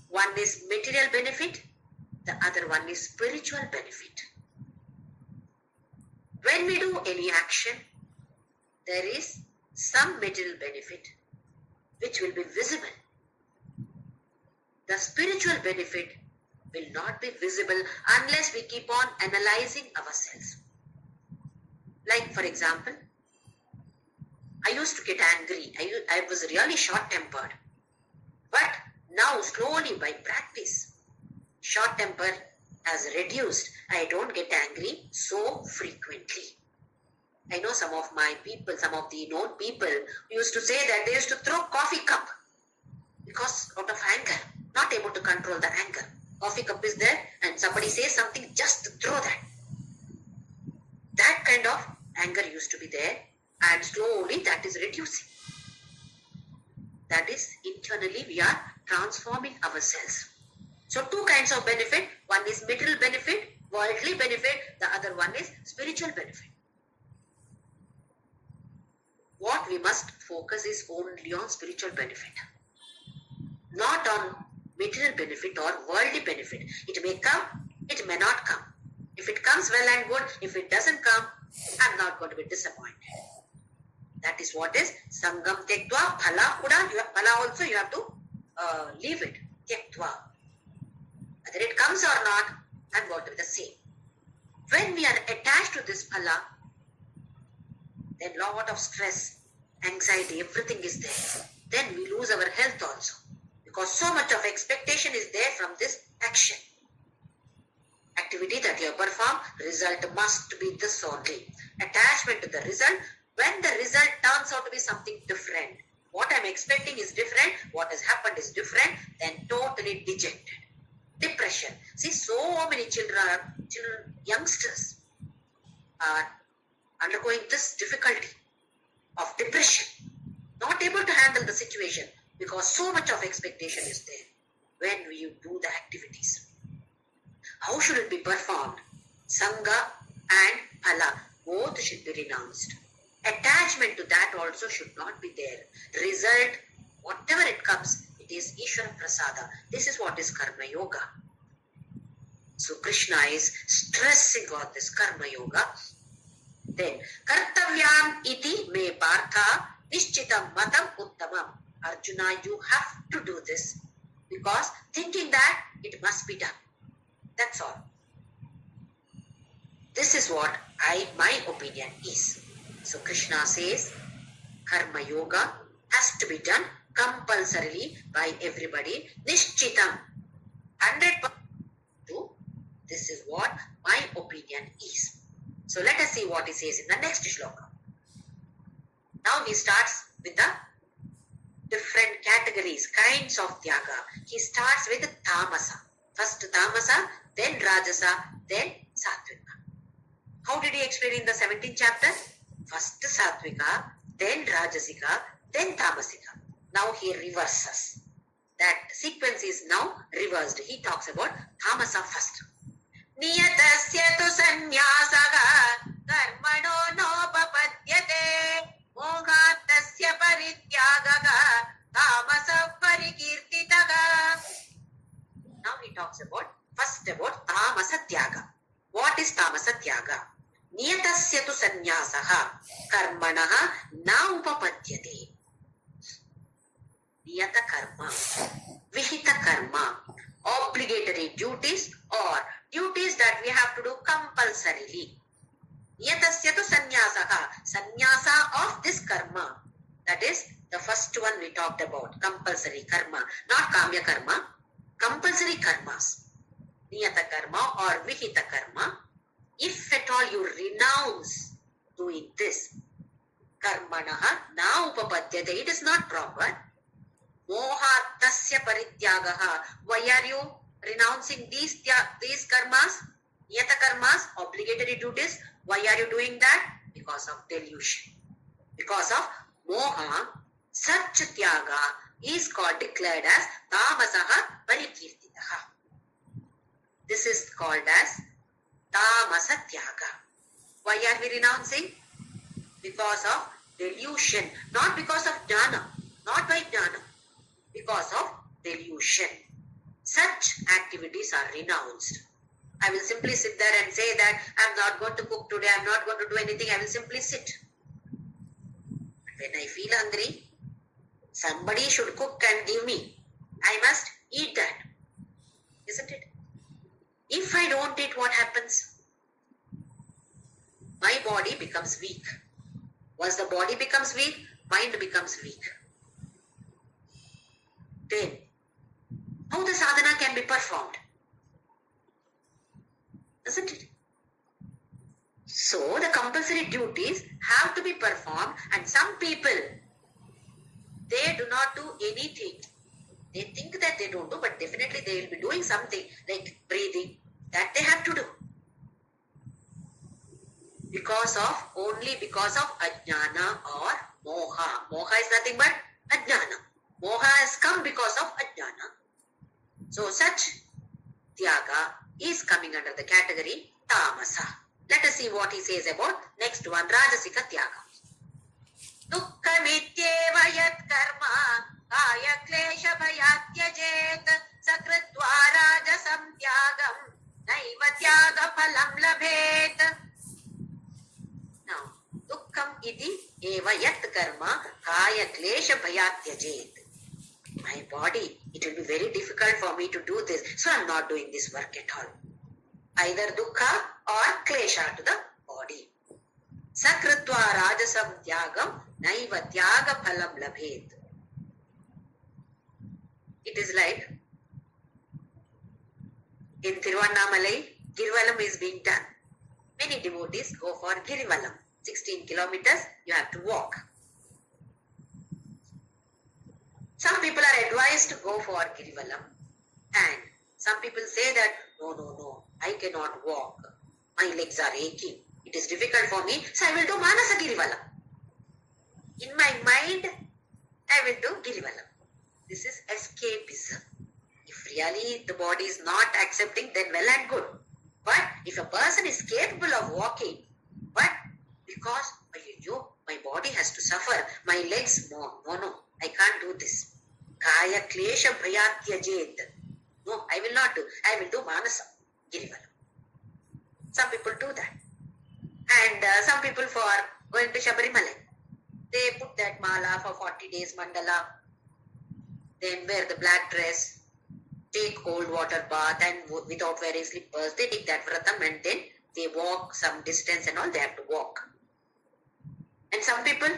One is material benefit, the other one is spiritual benefit. When we do any action, there is some material benefit which will be visible. The spiritual benefit will not be visible unless we keep on analyzing ourselves. Like, for example, I used to get angry. I was really short-tempered. But now, slowly by practice, short temper has reduced. I don't get angry so frequently. I know some of my people, some of the known people used to say that they used to throw coffee cup because out of anger, not able to control the anger. Coffee cup is there and somebody says something, just throw that. That kind of anger used to be there, and slowly that is reducing. That is, internally we are transforming ourselves. So two kinds of benefit. One is material benefit, worldly benefit. The other one is spiritual benefit. What we must focus is only on spiritual benefit, not on material benefit or worldly benefit. It may come, it may not come. If it comes, well and good. If it doesn't come, I'm not going to be disappointed. That is what is sangam tektva. Phala kuda, phala also you have to leave it. Tektva. Whether it comes or not, I'm going to be the same. When we are attached to this phala, then lot of stress, anxiety, everything is there. Then we lose our health also. Because so much of expectation is there from this action. Activity that you perform, result must be this only. Attachment to the result. When the result turns out to be something different, what I'm expecting is different, what has happened is different, then totally dejected. Depression. See, so many children, youngsters are undergoing this difficulty of depression, not able to handle the situation because so much of expectation is there when you do the activities. How should it be performed? Sangha and phala, both should be renounced. Attachment to that also should not be there. Result, whatever it comes, it is Ishvara Prasada. This is what is Karma Yoga. So Krishna is stressing on this Karma Yoga. Then, Kartavyam iti me partha nishchitam matam uttamam. Arjuna, you have to do this because thinking that it must be done. That's all. This is what my opinion is. So Krishna says, Karma Yoga has to be done compulsorily by everybody. Nishchitam. 100%. This is what my opinion is. So let us see what he says in the next shloka. Now he starts with the different categories, kinds of tyaga. He starts with tamasa. First tamasa, then rajasa, then sattvika. How did he explain in the 17th chapter? First sattvika, then rajasika, then tamasika. Now he reverses. That sequence is now reversed. He talks about tamasa first. Niyatasya tu sanyasaha karmano nopapadyate mohatasya parityagaha tamasa parikirtitaga. Now he talks about first about tamasa tyaga. What is tamasa tyaga? Niyatasya tu sanyasaha karmanaha na upapadyate. Niyata karma, vihita karma, obligatory duties or duties that we have to do compulsorily. Niyatasya tu sanyasaha, sanyasa of this karma. That is the first one we talked about, compulsory karma, not kamya karma, compulsory karmas. Niyata karma or vihita karma. If at all you renounce doing this, karmanaha na upapadyate, it is not proper. Mohatasya parityagaha. Why are you renouncing these karmas, yata karmas, obligatory duties? Why are you doing that? Because of delusion. Because of moha, such tyaga is called, declared as tamasaha parikirtitaha. This is called as tamasa tyaga. Why are we renouncing? Because of delusion, not because of jnana, not by jnana, because of delusion. Such activities are renounced. I will simply sit there and say that I am not going to cook today, I am not going to do anything, I will simply sit. When I feel hungry, somebody should cook and give me. I must eat that. Isn't it? If I don't eat, what happens? My body becomes weak. Once the body becomes weak, mind becomes weak. Then, how the sadhana can be performed? Isn't it? So, the compulsory duties have to be performed, and some people, they do not do anything. They think that they don't do, but definitely they will be doing something like breathing. That they have to do. Only because of ajnana or moha. Moha is nothing but ajnana. Moha has come because of ajnana. So such tyaga is coming under the category tamasa. Let us see what he says about next one, rajasika tyaga. Dukkamityeva yat karma kaya klesha bhayatyajet sakritva rajasam tyagam naiva tyaga phalam labhet. Now, dukkam iti eva yat karma kaya klesha bhayatyajet. My body, it will be very difficult for me to do this, so I am not doing this work at all. Either dukkha or klesha to the body. Sakritva rajasam tyagam naiva tyaga phalam labhet. It is like in Tiruvannamalai, Girivalam is being done. Many devotees go for Girivalam. 16 kilometers you have to walk. Some people are advised to go for Girivalam, and some people say that no, I cannot walk. My legs are aching. It is difficult for me, so I will do Manasa Girivalam. In my mind, I will do Girivalam. This is escapism. If really the body is not accepting, then well and good. But if a person is capable of walking, but because my body has to suffer, my legs, no, I can't do this. Kaya klesha bhayatyajed. No, I will not do. I will do Manasa Girivalam. Some people do that. And some people for going to Shabarimala, they put that mala for 40 days mandala, then wear the black dress, take cold water bath, and without wearing slippers, they take that vratam, and then they walk some distance and all, they have to walk. And some people,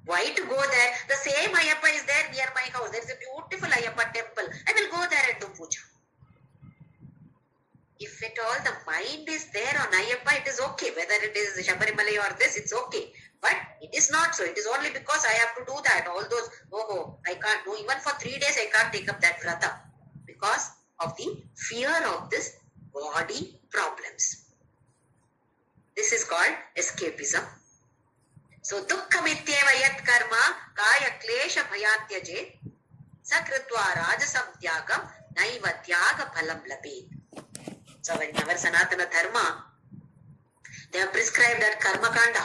why to go there? The same Ayyappa is there near my house. There is a beautiful Ayyappa temple. I will go there and do puja. If at all the mind is there on Ayyappa, it is okay. Whether it is Shabarimalai or this, it's okay. But it is not so. It is only because I have to do that. All those, I can't do. Even for 3 days, I can't take up that vrata. Because of the fear of this body problems. This is called escapism. So, dukkamityeva yat karma kaya klesha bhayatyajet sakritva rajasam tyagam naiva tyaga phalam labhet. So, in our Sanatana Dharma, they have prescribed that karma kanda.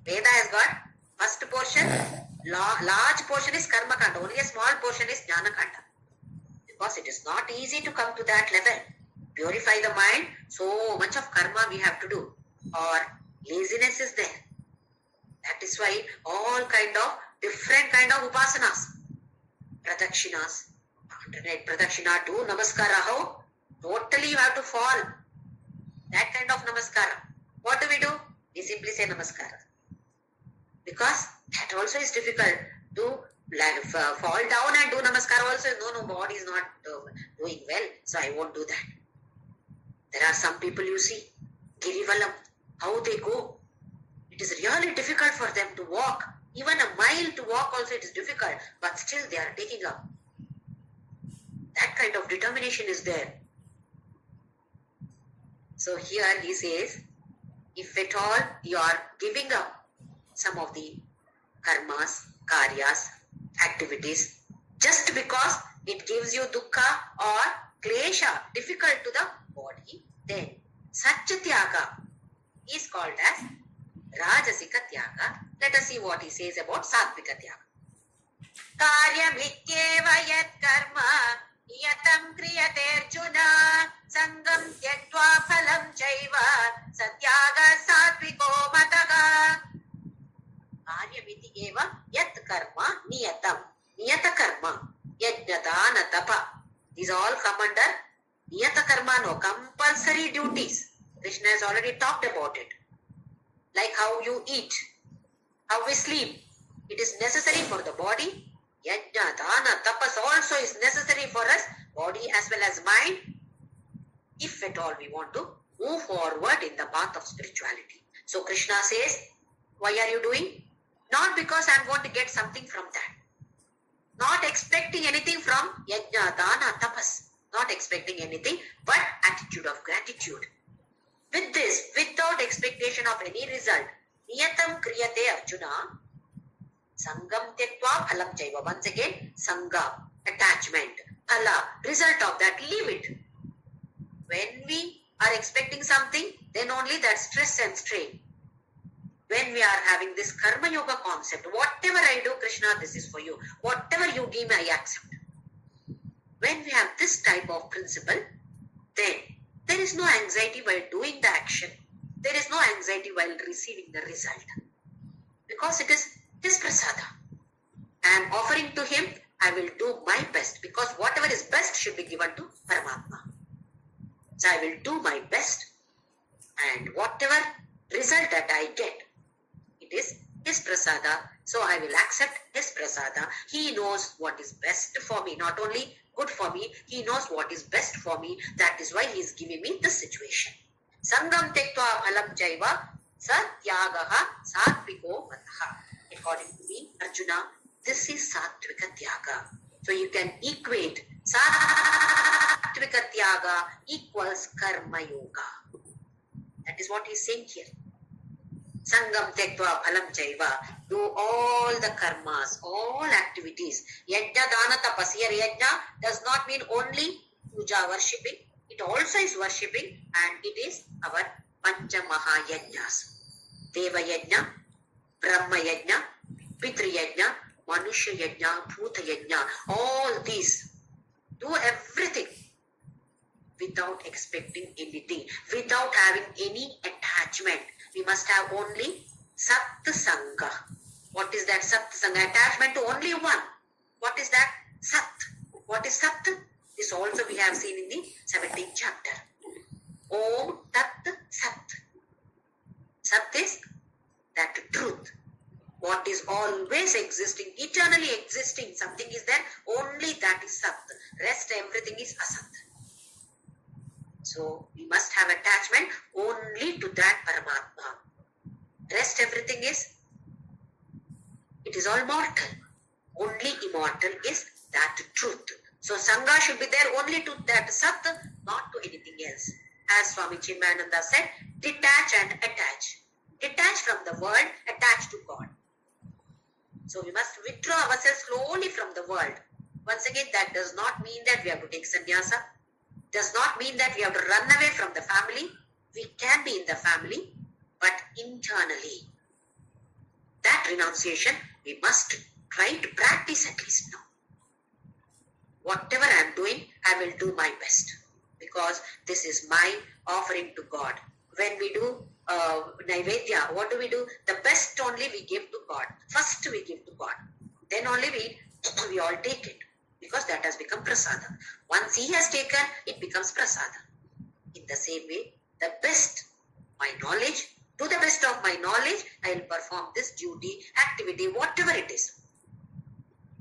Veda has got first portion, large portion is karma kanda, only a small portion is jnana kanda. Because it is not easy to come to that level. Purify the mind, so much of karma we have to do. Or laziness is there. That is why all different kind of upasanas, pradakshinas, alternate pradakshina, do namaskara, how? Totally you have to fall. That kind of namaskara. What do? We simply say namaskara. Because that also is difficult. To fall down and do namaskara also, no, body is not doing well, so I won't do that. There are some people you see, Girivalam, how they go. It is really difficult for them to walk. Even a mile to walk also it is difficult, but still they are taking up. That kind of determination is there. So here he says, if at all you are giving up some of the karmas, karyas, activities, just because it gives you dukkha or klesha, difficult to the body, then such tyaga, is called as Rajasika Tyaga. Let us see what he says about Sattvika Tyaga. Karyamityeva yat karma yatam kriyate arjuna sangam tyaktva phalam chaiva satyaga satviko mataga. Karyamiti eva yat karma niyatam. Niyata karma. Yajnadana tapa. These all come under niyata karma, no compulsory duties. Krishna has already talked about it. Like how you eat, how we sleep. It is necessary for the body. Yajna, dana, tapas also is necessary for us, body as well as mind, if at all we want to move forward in the path of spirituality. So Krishna says, why are you doing? Not because I am going to get something from that. Not expecting anything from yajna, dana, tapas. Not expecting anything, but attitude of gratitude. With this, without expectation of any result, niyatam kriyate arjuna, sangam tyaktva phalam chaiva. Once again, sangha, attachment, phala, result of that, leave it. When we are expecting something, then only that stress and strain. When we are having this karma yoga concept, whatever I do, Krishna, this is for you. Whatever you give me, I accept. When we have this type of principle, then there is no anxiety while doing the action. There is no anxiety while receiving the result. Because it is his prasada. I am offering to him, I will do my best. Because whatever is best should be given to Paramatma. So I will do my best. And whatever result that I get, it is his prasada. So I will accept his prasada. He knows what is best for me. Not only good for me, he knows what is best for me. That is why he is giving me this situation. Sangam tektva phalam chaiva satyagaha satviko mataha. According to me, Arjuna, this is sattvika tyaga. So you can equate sattvika tyaga equals karma yoga. That is what he is saying here. Sangam tektva phalam chaiva. Do all the karmas, all activities. Yajna dana tapas. Here yajna does not mean only puja worshipping. It also is worshipping, and it is our pancha mahayajnas. Deva yajna, Brahma yajna, Pitri yajna, Manusha yajna, Bhuta yajna. All these. Do everything without expecting anything, without having any attachment. We must have only Sat Sangha. What is that Sat Sangha? Attachment to only one. What is that? Sat. What is Sat? This also we have seen in the 17th chapter. Om Tat Sat. Sat is that truth. What is always existing, eternally existing. Something is there, only that is Sat. Rest everything is Asat. So we must have attachment only to that Paramatma. Rest everything is, it is all mortal. Only immortal is that truth. So Sangha should be there only to that Sat, not to anything else. As Swami Chinmayananda said, detach and attach. Detach from the world, attach to God. So we must withdraw ourselves slowly from the world. Once again, that does not mean that we have to take sannyasa. Does not mean that we have to run away from the family. We can be in the family, but internally. That renunciation, we must try to practice at least now. Whatever I am doing, I will do my best. Because this is my offering to God. When we do Naivedya, what do? The best only we give to God. First we give to God. Then only we all take it. Because that has become prasada. Once he has taken, it becomes prasada. In the same way, the best, my knowledge, to the best of my knowledge, I will perform this duty, activity, whatever it is.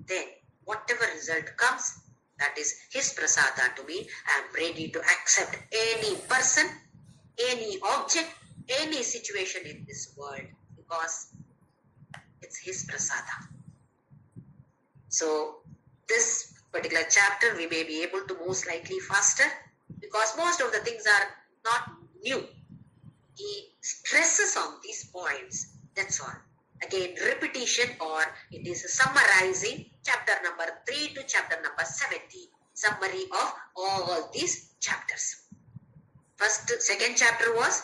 Then, whatever result comes, that is his prasada to me. I am ready to accept any person, any object, any situation in this world, because it's his prasada. So, this particular chapter, we may be able to move slightly faster, because most of the things are not new. He stresses on these points. That's all. Again, repetition, or it is summarizing chapter number 3 to chapter number 70. Summary of all these chapters. Second chapter was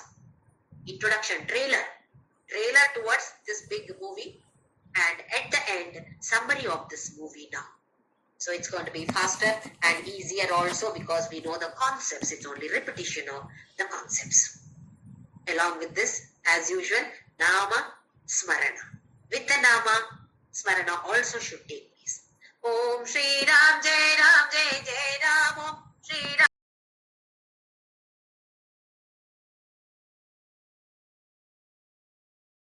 introduction, trailer towards this big movie, and at the end, summary of this movie now. So it's going to be faster and easier also because we know the concepts. It's only repetition of the concepts. Along with this, as usual, Nama Smarana. With the Nama, Smarana also should take place. Om Shri Ram Jai Ram Jai Jai Ram.